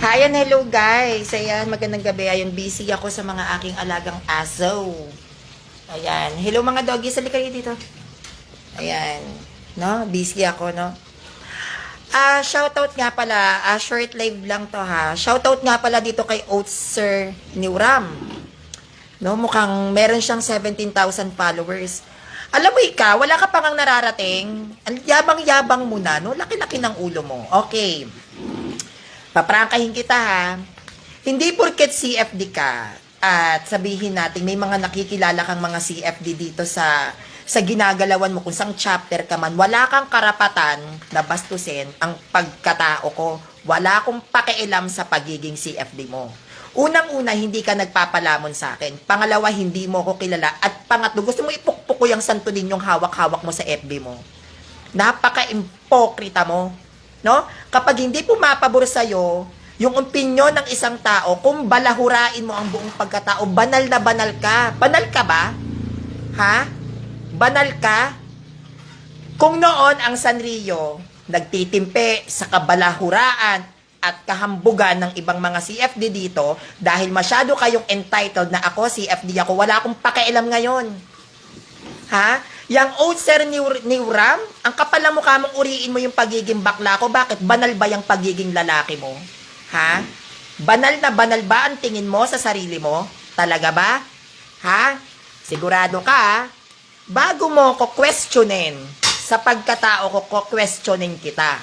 Hi and hello guys. Ayan, magandang gabi. Ayan, busy ako sa mga aking alagang aso. Ayan, hello mga doggies. Halika kayo dito. Ayan, no? Busy ako, no? Shoutout nga pala. Short live lang to ha. Shoutout nga pala dito kay Oats Sir Niuram. No, mukhang meron siyang 17,000 followers. Alam mo ikaw, wala ka pang ang nararating. Ang yabang-yabang mo na, no? Laki-laki ng ulo mo. Okay. Paprangkahin kita ha. Hindi porket CFD ka at sabihin natin may mga nakikilala kang mga CFD dito sa ginagalawan mo kung sang chapter ka man, wala kang karapatan na bastusin ang pagkatao ko. Wala akong pakialam sa pagiging CFD mo. Unang-una, hindi ka nagpapalamon sa akin. Pangalawa, hindi mo ko kilala. At pangatlo, gusto mo ipukpok ko yung santo ninyong hawak-hawak mo sa FB mo. Napaka-impokrita mo. No? Kapag hindi pumapabor sa'yo, yung opinyon ng isang tao, kung balahurain mo ang buong pagkatao, banal na banal ka. Banal ka ba? Ha? Banal ka? Kung noon ang Sanrio nagtitimpe sa kabalahuraan at kahambugan ng ibang mga CFD dito, dahil masyado kayong entitled na ako, CFD ako, wala akong pakialam ngayon. Ha? Yang Oatser Niuram, ang kapal na mukha mong uriin mo yung pagiging bakla ko. Bakit? Banal ba yung pagiging lalaki mo? Ha? Banal na banal ba ang tingin mo sa sarili mo? Talaga ba? Ha? Sigurado ka, ha? Bago mo ko questionin sa pagkatao ko, questionin kita.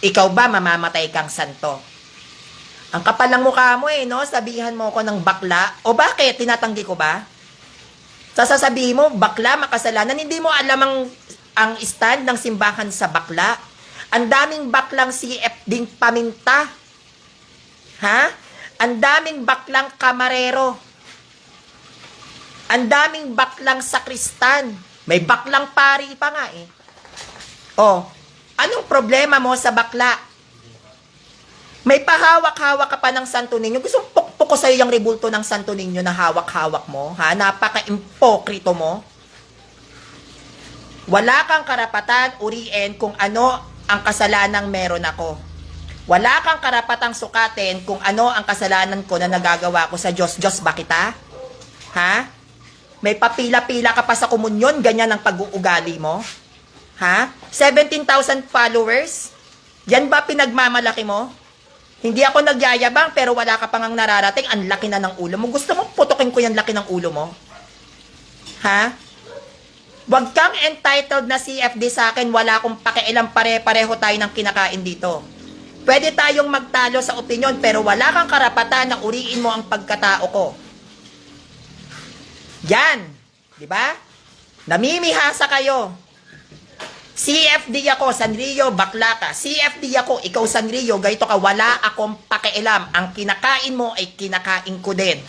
Ikaw ba mamamatay kang santo? Ang kapal ng mukha mo no? Sabihan mo ko ng bakla. O bakit? Tinatanggi ko ba? Sasabihin mo, bakla, makasalanan. Hindi mo alam ang stand ng simbahan sa bakla. Ang daming baklang CFD paminta. Ha? Ang daming baklang kamarero. Ang daming baklang sakristan. May baklang pari pa nga eh. Oh, anong problema mo sa bakla? May pahawak-hawak ka pa ng Santo Niño. Gusto mong pukpuk ko sa'yo yung rebulto ng Santo Niño na hawak-hawak mo. Ha? Napaka-impokrito mo. Wala kang karapatan uriin kung ano ang kasalanang meron ako. Wala kang karapatang sukatin kung ano ang kasalanan ko na nagagawa ko sa Diyos. Diyos ba kita? Ha? May papila-pila ka pa sa komunyon, ganyan ang pag-uugali mo? Ha? 17,000 followers? Yan ba pinagmamalaki mo? Hindi ako nagyayabang pero wala ka pang ang nararating. Ang laki na ng ulo mo. Gusto mo putukin ko yung laki ng ulo mo? Ha? Huwag kang entitled na CFD sa akin. Wala akong pakialam, pare-pareho tayo ng kinakain dito. Pwede tayong magtalo sa opinion pero wala kang karapatan na uriin mo ang pagkatao ko. Yan. Diba? Namimihasa kayo. CFD ako, Sanrio, bakla ka. CFD ako, ikaw Sanrio, gayto ka, wala akong pakialam. Ang kinakain mo ay kinakain ko din.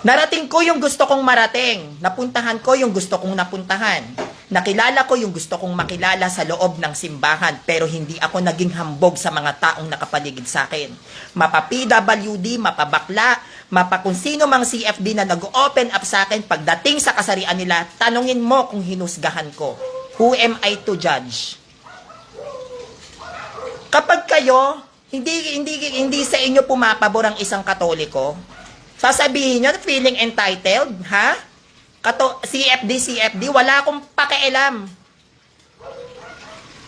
Narating ko yung gusto kong marating. Napuntahan ko yung gusto kong napuntahan. Nakilala ko yung gusto kong makilala sa loob ng simbahan, pero hindi ako naging hambog sa mga taong nakapaligid sa akin. Mapa-PWD, mapabakla, kung sino mang CFD na nag-open up sa akin, pagdating sa kasarian nila, tanungin mo kung hinusgahan ko. Who am I to judge? Kapag kayo, hindi sa inyo pumapabor ang isang Katoliko, sasabihin nyo, feeling entitled, ha? CFD, wala akong pakialam.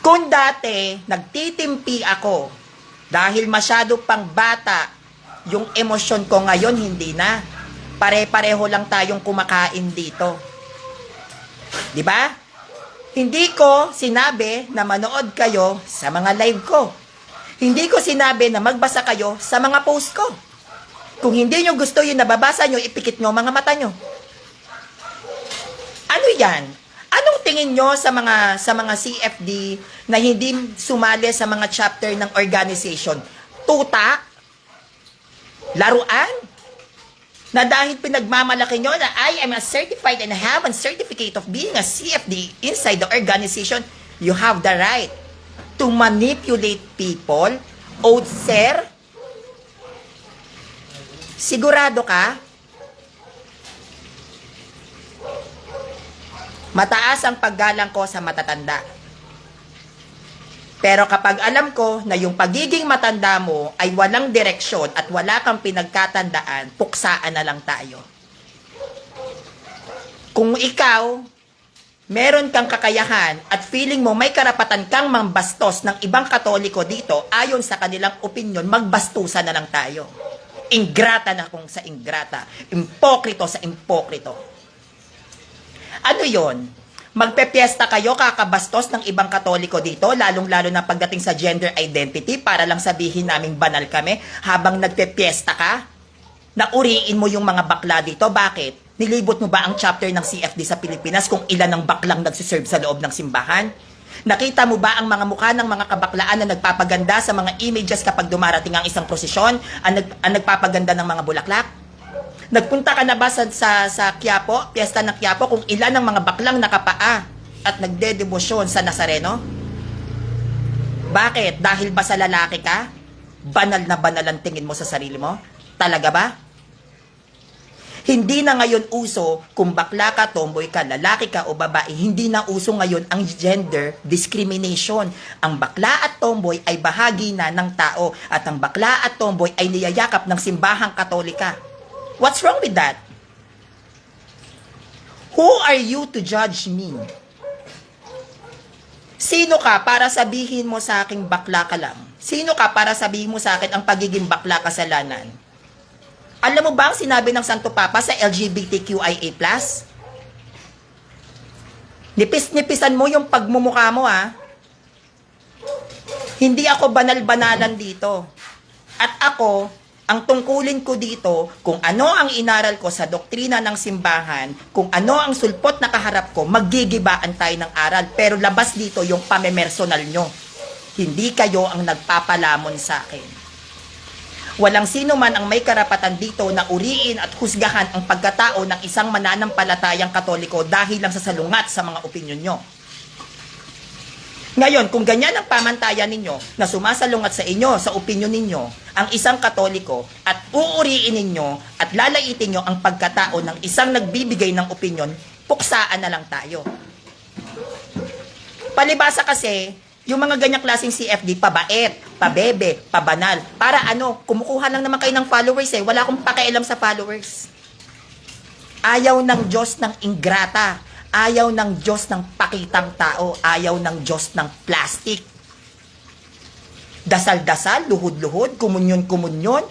Kung dati, nagtitimpi ako, dahil masyado pang bata, yung emosyon ko ngayon, hindi na. Pare-pareho lang tayong kumakain dito. Diba? Hindi ko sinabi na manood kayo sa mga live ko. Hindi ko sinabi na magbasa kayo sa mga post ko. Kung hindi nyo gusto yung nababasa nyo, ipikit nyo mga mata nyo. Ano yan? Anong tingin nyo sa mga CFD na hindi sumali sa mga chapter ng organization? Tuta? Laruan? Na dahil pinagmamalaki nyo na I am a certified and have a certificate of being a CFD inside the organization, you have the right to manipulate people? Sir? Sigurado ka? Mataas ang paggalang ko sa matatanda. Pero kapag alam ko na yung pagiging matanda mo ay walang direksyon at wala kang pinagkatandaan, puksaan na lang tayo. Kung ikaw, meron kang kakayahan at feeling mo may karapatan kang mambastos ng ibang Katoliko dito, ayon sa kanilang opinyon, magbastusan na lang tayo. Ingrata na kung sa ingrata. Impokrito sa impokrito. Ano yon? Magpepiesta kayo kakabastos ng ibang Katoliko dito, lalong-lalo na pagdating sa gender identity, para lang sabihin naming banal kami habang nagpepiesta ka? Nauriin mo yung mga bakla dito. Bakit? Nilibot mo ba ang chapter ng CFD sa Pilipinas kung ilan ang baklang nagsiserve sa loob ng simbahan? Nakita mo ba ang mga mukha ng mga kabaklaan na nagpapaganda sa mga images kapag dumarating ang isang prosesyon, ang nagpapaganda ng mga bulaklak? Nagpunta ka na ba sa Quiapo, piyesta ng Quiapo, kung ilan ang mga baklang nakapaa at nagdedebosyon sa Nazareno? Bakit? Dahil ba sa lalaki ka? Banal na banal ang tingin mo sa sarili mo? Talaga ba? Hindi na ngayon uso kung bakla ka, tomboy ka, lalaki ka o babae. Hindi na uso ngayon ang gender discrimination. Ang bakla at tomboy ay bahagi na ng tao at ang bakla at tomboy ay niyayakap ng simbahang Katolika. What's wrong with that? Who are you to judge me? Sino ka para sabihin mo sa akin bakla ka lang? Sino ka para sabihin mo sa akin ang pagiging bakla kasalanan? Alam mo ba ang sinabi ng Santo Papa sa LGBTQIA+? Nipis-nipisan mo yung pagmumukha mo, ha? Hindi ako banal-banalan dito. At ako, ang tungkulin ko dito, kung ano ang inaral ko sa doktrina ng simbahan, kung ano ang sulpot na kaharap ko, maggigibaan tayo ng aral. Pero labas dito yung pamemersonal nyo. Hindi kayo ang nagpapalamon sa akin. Walang sino man ang may karapatan dito na uriin at husgahan ang pagkatao ng isang mananampalatayang Katoliko dahil lang sa salungat sa mga opinyon nyo. Ngayon, kung ganyan ang pamantayan ninyo na sumasalungat sa inyo, sa opinyon ninyo, ang isang Katoliko at uuriin ninyo at lalaitin nyo ang pagkatao ng isang nagbibigay ng opinyon, puksaan na lang tayo. Palibasa kasi, yung mga ganyang klaseng CFD, pabait, pabebe, pabanal. Para ano, kumukuha lang naman kayo ng followers eh. Wala akong pakialam sa followers. Ayaw ng Diyos ng ingrata. Ayaw ng Diyos ng pakitang tao. Ayaw ng Diyos ng plastic. Dasal-dasal, luhod-luhod, kumunyon-kumunyon.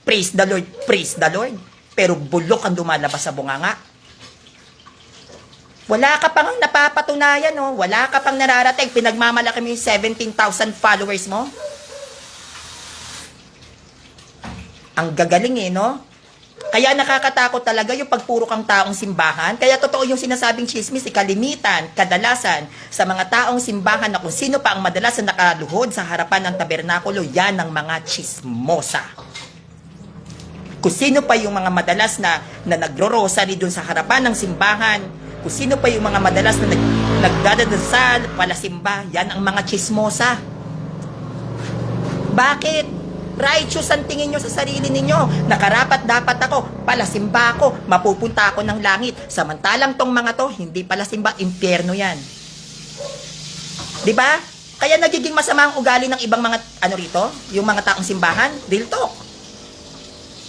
Praise the Lord, praise the Lord. Pero bulok ang lumalabas sa bunganga. Wala ka pang napapatunayan, no? Wala ka pang nararating. Pinagmamalaki mo yung 17,000 followers mo. Ang gagaling eh, no? Kaya nakakatakot talaga yung pagpuro kang taong simbahan. Kaya totoo yung sinasabing chismis, kalimitan, kadalasan sa mga taong simbahan na kung sino pa ang madalas na nakaluhod sa harapan ng tabernakulo, yan ang mga chismosa. Kung sino pa yung mga madalas na nagro-rosary dun sa harapan ng simbahan, kung sino pa yung mga madalas na nagdadasal, palasimba, yan ang mga chismosa. Bakit? Righteous ang tingin nyo sa sarili ninyo. Nakarapat dapat ako, palasimba ako, mapupunta ako ng langit. Samantalang tong mga to, hindi palasimba, impyerno yan. Diba? Kaya nagiging masama ang ugali ng ibang mga, rito, yung mga taong simbahan, real talk.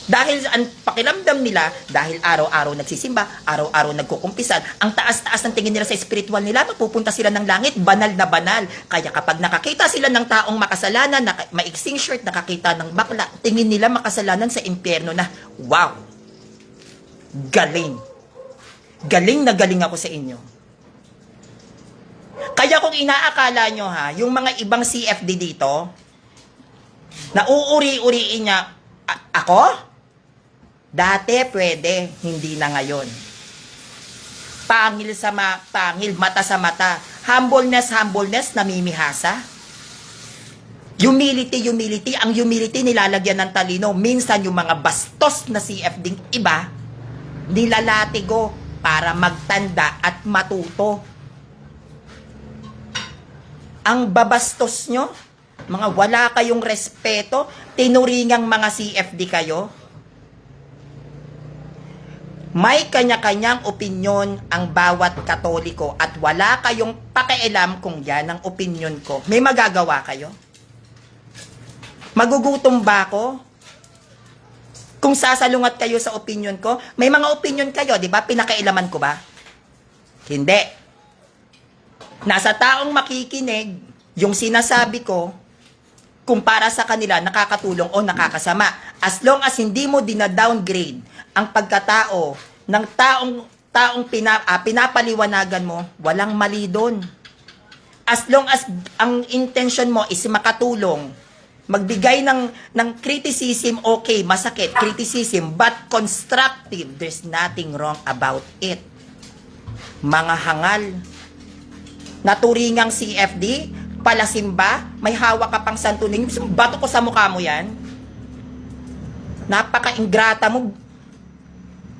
Dahil ang pakiramdam nila, dahil araw-araw nagsisimba, araw-araw nagkukumpisan, ang taas-taas ng tingin nila sa spiritual nila, magpupunta sila ng langit, banal na banal. Kaya kapag nakakita sila ng taong makasalanan, maiksing shirt, nakakita ng bakla, tingin nila makasalanan sa impyerno na, wow! Galing! Galing na galing ako sa inyo. Kaya kung inaakala nyo yung mga ibang CFD dito, na uuri-uriin niya, ako? Dati pwede, hindi na ngayon. Pangil pangil, mata sa mata. Humbleness, namimihasa. Humility. Ang humility nilalagyan ng talino. Minsan yung mga bastos na CFD iba, nilalatigo para magtanda at matuto. Ang babastos nyo, mga wala kayong respeto, tinuringang mga CFD kayo. May kanya-kanyang opinyon ang bawat Katoliko at wala kayong pakialam kung yan ang opinyon ko. May magagawa kayo? Magugutom ba ako? Kung sasalungat kayo sa opinyon ko, may mga opinyon kayo, di ba? Pinakailaman ko ba? Hindi. Nasa taong makikinig, yung sinasabi ko, kung para sa kanila nakakatulong o nakakasama. As long as hindi mo dina-downgrade ang pagkatao ng taong pinapaliwanagan mo, walang mali doon. As long as ang intention mo is makatulong, magbigay ng criticism, okay, masakit, criticism, but constructive, there's nothing wrong about it. Mga hangal, naturingang CFD, palasimba, may hawak ka pang santunin, bato ko sa mukha mo yan. Napaka-ingrata mo.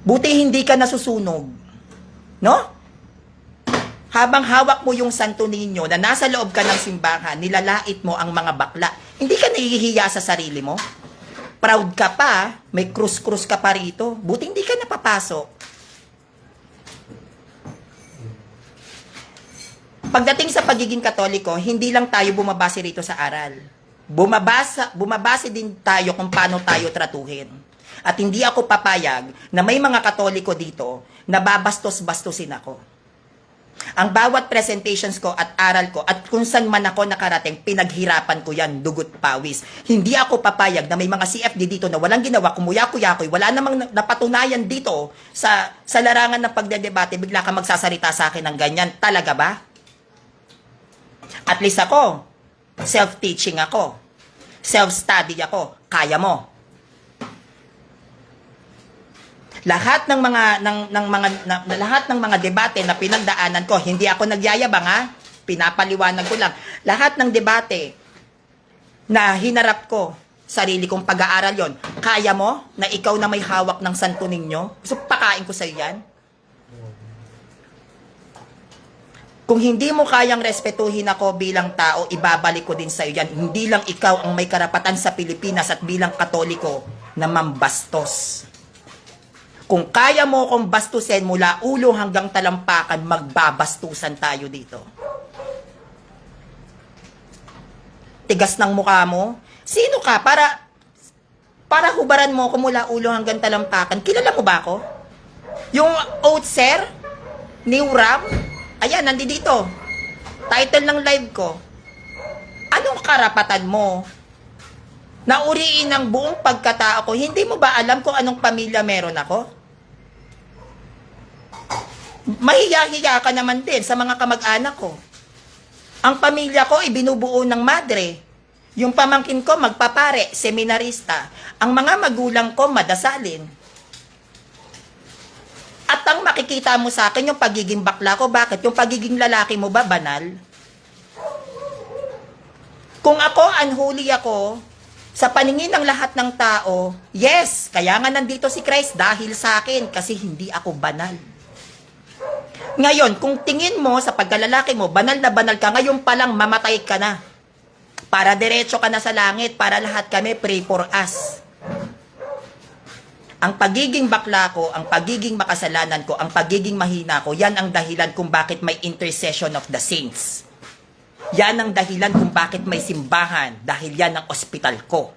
Buti hindi ka nasusunog. No? Habang hawak mo yung santo ninyo na nasa loob ka ng simbahan, nilalait mo ang mga bakla. Hindi ka nahihiya sa sarili mo? Proud ka pa, may krus-krus ka pa rito. Buti hindi ka napapasok. Pagdating sa pagiging Katoliko, hindi lang tayo bumabase rito sa aral. Bumabase din tayo kung paano tayo tratuhin. At hindi ako papayag na may mga Katoliko dito na babastos-bastusin ako. Ang bawat presentations ko at aral ko at kung saan man ako nakarating, pinaghirapan ko yan, dugot pawis. Hindi ako papayag na may mga CFD dito na walang ginawa, kumuya-kuya-kuy, wala namang napatunayan dito sa larangan ng pagdedebate, bigla ka magsasalita sa akin ng ganyan. Talaga ba? At least ako, self-teaching ako. Self-study ako. Kaya mo. Lahat ng mga debate na pinagdaanan ko, hindi ako nagyayabang ha. Pinapaliwanag ko lang. Lahat ng debate na hinarap ko, sarili kong pag-aaral yon. Kaya mo na ikaw na may hawak ng santo ninyo? So, pakain ko sa'yo yan. Kung hindi mo kayang respetuhin ako bilang tao, ibabalik ko din sa'yo yan. Hindi lang ikaw ang may karapatan sa Pilipinas at bilang Katoliko na mambastos. Kung kaya mo kong bastusin mula ulo hanggang talampakan, magbabastusan tayo dito. Tigas ng mukha mo? Sino ka? Para hubaran mo ko mula ulo hanggang talampakan. Kilala mo ba ako? Yung Oatser? New Ram? Ayan, nandito. Title ng live ko. Anong karapatan mo na uriin ang buong pagkatao ko? Hindi mo ba alam kung anong pamilya meron ako? Mahiya-hiya ka naman din sa mga kamag-anak ko. Ang pamilya ko ibinubuo ng madre. Yung pamangkin ko magpapare, seminarista. Ang mga magulang ko madasalin. At ang makikita mo sa akin yung pagiging bakla ko. Bakit? Yung pagiging lalaki mo ba banal? Kung ako, unholy ako, sa paningin ng lahat ng tao, yes, kaya nga nandito si Christ dahil sa akin kasi hindi ako banal. Ngayon, kung tingin mo sa pagkalalaki mo, banal na banal ka, ngayon pa lang mamatay ka na. Para diretso ka na sa langit, para lahat kami pray for us. Ang pagiging bakla ko, ang pagiging makasalanan ko, ang pagiging mahina ko, yan ang dahilan kung bakit may intercession of the saints. Yan ang dahilan kung bakit may simbahan, dahil yan ang ospital ko.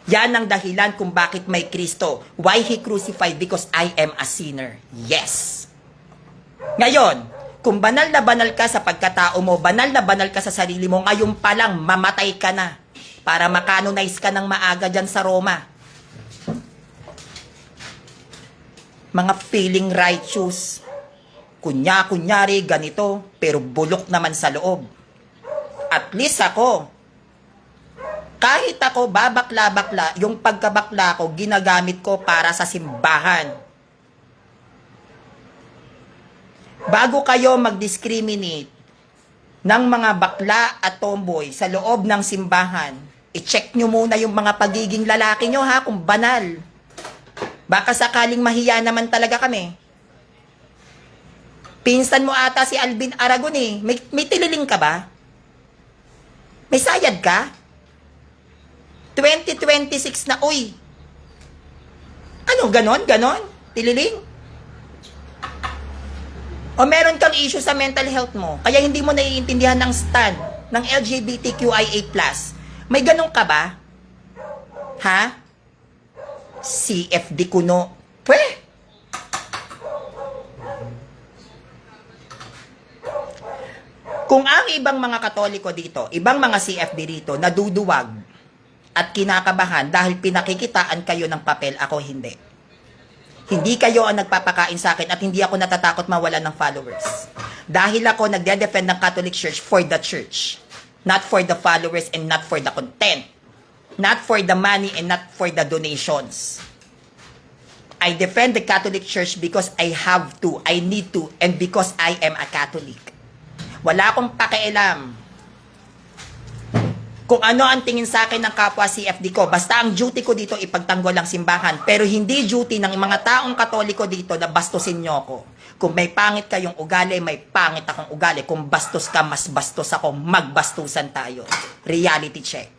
Yan ang dahilan kung bakit may Kristo. Why He crucified? Because I am a sinner. Yes. Ngayon, kung banal na banal ka sa pagkatao mo, banal na banal ka sa sarili mo, ngayon pa lang mamatay ka na para makanonize ka ng maaga dyan sa Roma. Mga feeling righteous. Kunyari ganito, pero bulok naman sa loob. At least ako, kahit ako babakla-bakla, yung pagkabakla ko, ginagamit ko para sa simbahan. Bago kayo mag-discriminate ng mga bakla at tomboy sa loob ng simbahan, i-check nyo muna yung mga pagiging lalaki nyo ha, kung banal. Baka sakaling mahiya naman talaga kami. Pinsan mo ata si Alvin Aragon eh. May tililing ka ba? May sayad ka? 2026 na, uy. Ano, ganon? Ganon? Tililing? O meron kang issue sa mental health mo, kaya hindi mo naiintindihan ng stand ng LGBTQIA+. May ganon ka ba? Ha? CFD kuno. Pweh! Kung ang ibang mga Katoliko dito, ibang mga CFD dito, naduduwag at kinakabahan dahil pinakikitaan kayo ng papel, ako hindi. Hindi kayo ang nagpapakain sa akin at hindi ako natatakot mawalan ng followers. Dahil ako nagde-defend ng Catholic Church for the Church. Not for the followers and not for the content. Not for the money and not for the donations. I defend the Catholic Church because I have to, I need to, and because I am a Catholic. Wala akong pakialam kung ano ang tingin sa akin ng kapwa CFD ko. Basta ang duty ko dito ipagtanggol ang simbahan. Pero hindi duty ng mga taong Katoliko dito na bastusin nyo ako. Kung may pangit kayong ugali, may pangit akong ugali. Kung bastos ka, mas bastos ako. Magbastusan tayo. Reality check.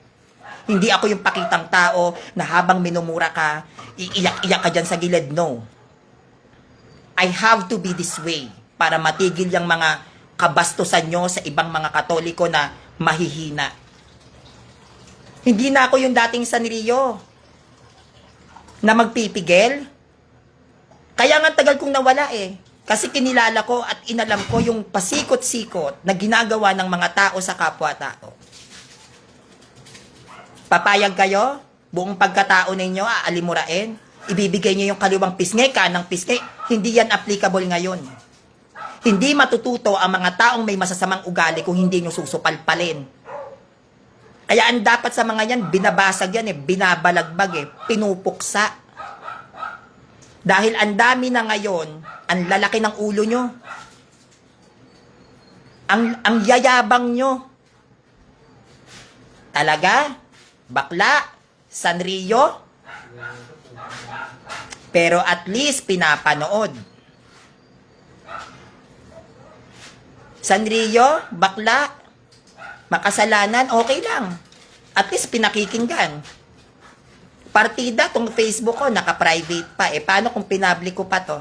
Hindi ako yung pakitang tao na habang minumura ka, iiyak-iyak ka dyan sa gilid. No. I have to be this way para matigil yung mga kabastusan nyo sa ibang mga Katoliko na mahihina. Hindi na ako yung dating Sanrio na magpipigil. Kaya nga tagal kong nawala eh. Kasi kinilala ko at inalam ko yung pasikot-sikot na ginagawa ng mga tao sa kapwa-tao. Papayag kayo? Buong pagkatao ninyo aalimurain? Ibibigay nyo yung kaliwang pisngi, kanang pisngi? Hindi yan applicable ngayon. Hindi matututo ang mga taong may masasamang ugali kung hindi nyo susupalpalin. Kaya ang dapat sa mga yan, binabasag yan binabalagbag pinupuksa. Dahil ang dami na ngayon, ang lalaki ng ulo nyo. Ang yayabang nyo. Talaga? Bakla? Sanrio? Pero at least pinapanood. Sanrio, bakla, makasalanan, okay lang. At least pinakikinggan. Partida, tong Facebook ko, naka-private pa. Paano kung pinablik ko pa to?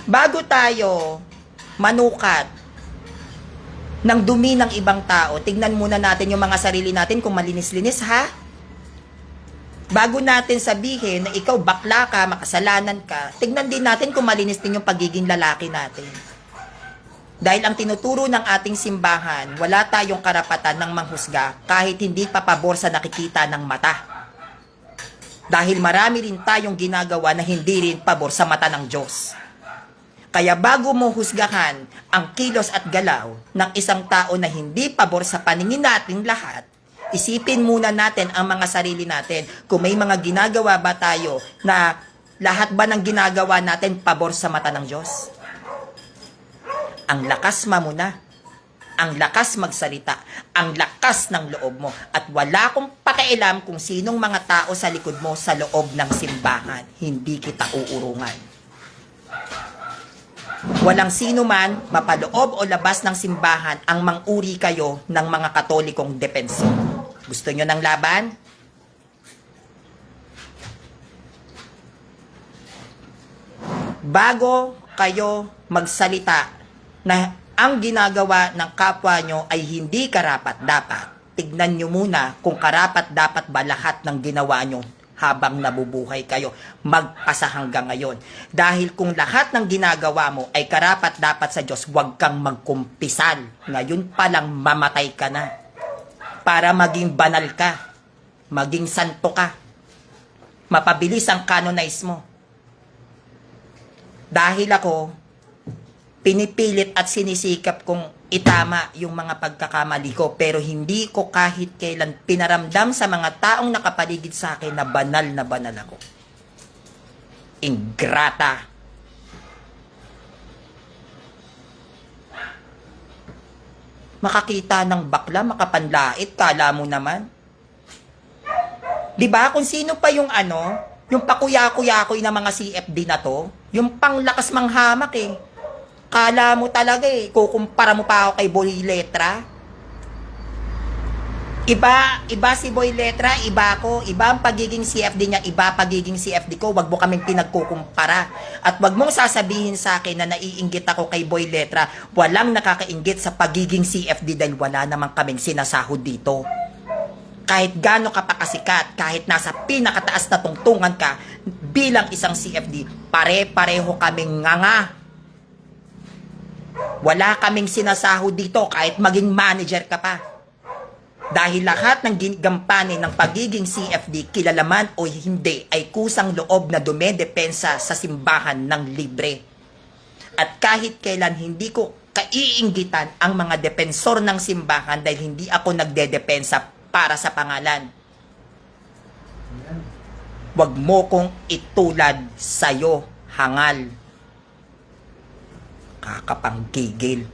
Bago tayo manukat ng dumi ng ibang tao, tignan muna natin yung mga sarili natin kung malinis-linis, ha? Bago natin sabihin na ikaw bakla ka, makasalanan ka, tignan din natin kung malinis din yung pagiging lalaki natin. Dahil ang tinuturo ng ating simbahan, wala tayong karapatan ng manghusga kahit hindi pa pabor sa nakikita ng mata. Dahil marami rin tayong ginagawa na hindi rin pabor sa mata ng Diyos. Kaya bago mo husgahan ang kilos at galaw ng isang tao na hindi pabor sa paningin natin lahat, isipin muna natin ang mga sarili natin. Kung may mga ginagawa ba tayo na lahat ba ng ginagawa natin pabor sa mata ng Diyos? Ang lakas mamuna, ang lakas magsalita, ang lakas ng loob mo. At wala akong pakialam kung sinong mga tao sa likod mo sa loob ng simbahan. Hindi kita uurungan. Walang sino man, mapaloob o labas ng simbahan, ang manguri kayo ng mga Katolikong depensor. Gusto nyo ng laban? Bago kayo magsalita na ang ginagawa ng kapwa nyo ay hindi karapat-dapat, tignan nyo muna kung karapat-dapat ba lahat ng ginawa nyo habang nabubuhay kayo, magpasa hanggang ngayon. Dahil kung lahat ng ginagawa mo ay karapat-dapat sa Diyos, huwag kang magkumpisal. Ngayon palang mamatay ka na. Para maging banal ka, maging santo ka, mapabilis ang canonize mo. Dahil ako, pinipilit at sinisikap kong itama yung mga pagkakamali ko, pero hindi ko kahit kailan pinaramdam sa mga taong nakapaligid sa akin na banal ako. Ingrata. Makakita ng bakla, makapanlait, kala mo naman. Diba? Kung sino pa yung yung pakuya-kuyakoy na mga CFD na to, yung panglakas manghamak Kala mo talaga kukumpara mo pa ako kay Boy Letra. Iba si Boy Letra, iba ako, iba ang pagiging CFD niya, iba pagiging CFD ko, wag mo kaming pinagkukumpara. At wag mong sasabihin sa akin na naiinggit ako kay Boy Letra, walang nakakainggit sa pagiging CFD dahil wala namang kaming sinasahod dito. Kahit gaano ka pa kasikat, kahit nasa pinakataas na tungtungan ka, bilang isang CFD, pare-pareho kaming nganga. Wala kaming sinasahod dito kahit maging manager ka pa. Dahil lahat ng ginigampanin ng pagiging CFD, kilala man o hindi, ay kusang loob na dumedepensa sa simbahan ng libre. At kahit kailan hindi ko kaiinggitan ang mga depensor ng simbahan dahil hindi ako nagdedepensa para sa pangalan. Wag mo kong itulad sa'yo, hangal. Kakapanggigil.